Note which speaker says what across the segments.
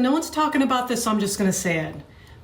Speaker 1: No one's talking about this, so I'm just going to say it.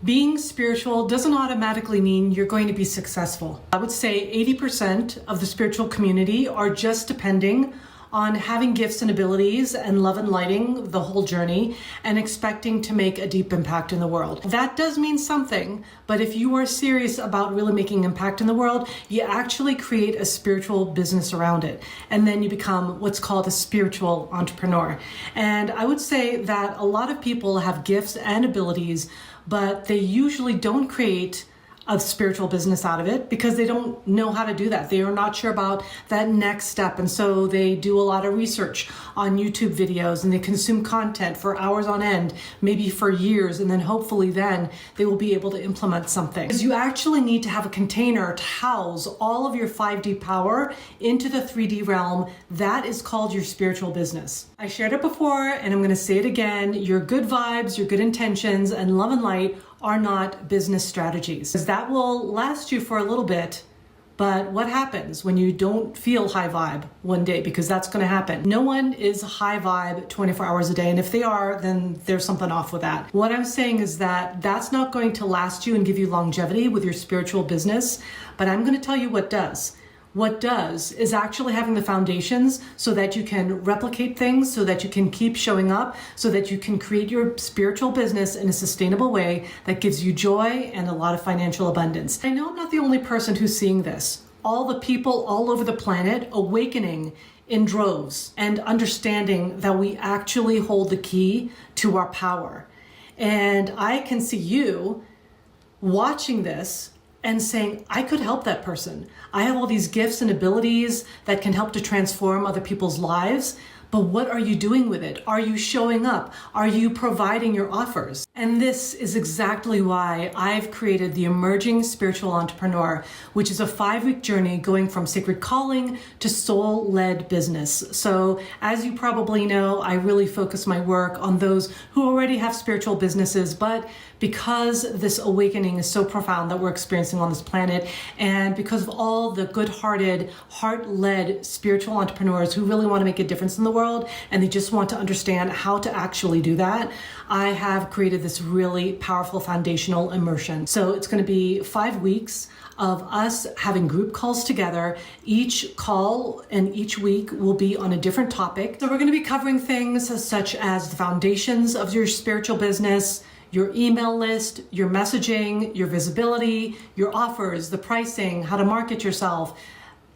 Speaker 1: Being spiritual doesn't automatically mean you're going to be successful. I would say 80% of the spiritual community are just depending on having gifts and abilities and love and lighting the whole journey and expecting to make a deep impact in the world. That does mean something, but if you are serious about really making impact in the world, you actually create a spiritual business around it. And then you become what's called a spiritual entrepreneur. And I would say that a lot of people have gifts and abilities, but they usually don't create a spiritual business out of it because they don't know how to do that. They are not sure about that next step. And so they do a lot of research on YouTube videos and they consume content for hours on end, maybe for years. And then hopefully then they will be able to implement something. Because you actually need to have a container to house all of your 5D power into the 3D realm. That is called your spiritual business. I shared it before and I'm going to say it again. Your good vibes, your good intentions, and love and light are not business strategies. Because that will last you for a little bit, but what happens when you don't feel high vibe one day? Because that's going to happen. No one is high vibe 24 hours a day, and if they are, then there's something off with that. What I'm saying is that that's not going to last you and give you longevity with your spiritual business, but I'm going to tell you what does. What does is actually having the foundations so that you can replicate things, so that you can keep showing up, so that you can create your spiritual business in a sustainable way that gives you joy and a lot of financial abundance. I know I'm not the only person who's seeing this. All the people all over the planet awakening in droves and understanding that we actually hold the key to our power. And I can see you watching this and saying, I could help that person. I have all these gifts and abilities that can help to transform other people's lives. But what are you doing with it? Are you showing up? Are you providing your offers? And this is exactly why I've created the Emerging Spiritual Entrepreneur, which is a 5-week journey going from sacred calling to soul-led business. So as you probably know, I really focus my work on those who already have spiritual businesses, but because this awakening is so profound that we're experiencing on this planet, and because of all the good-hearted, heart-led spiritual entrepreneurs who really want to make a difference in the world, and they just want to understand how to actually do that, I have created this really powerful foundational immersion. So it's going to be 5 weeks of us having group calls together. Each call and each week will be on a different topic. So we're going to be covering things such as the foundations of your spiritual business, your email list, your messaging, your visibility, your offers, the pricing, how to market yourself,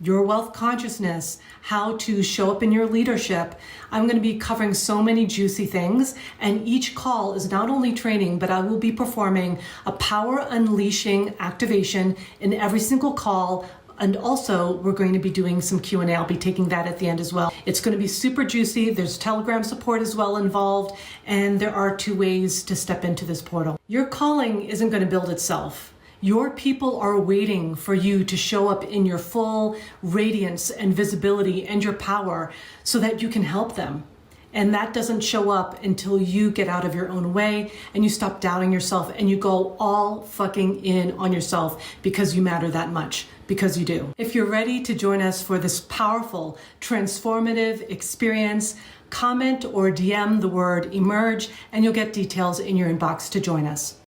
Speaker 1: your wealth consciousness, how to show up in your leadership. I'm going to be covering so many juicy things, and each call is not only training, but I will be performing a power unleashing activation in every single call. And also, we're going to be doing some Q&A. I'll be taking that at the end as well. It's going to be super juicy. There's Telegram support as well involved, and there are 2 ways to step into this portal. Your calling isn't going to build itself. Your people are waiting for you to show up in your full radiance and visibility and your power so that you can help them. And that doesn't show up until you get out of your own way and you stop doubting yourself and you go all fucking in on yourself because you matter that much, because you do. If you're ready to join us for this powerful, transformative experience, comment or DM the word emerge and you'll get details in your inbox to join us.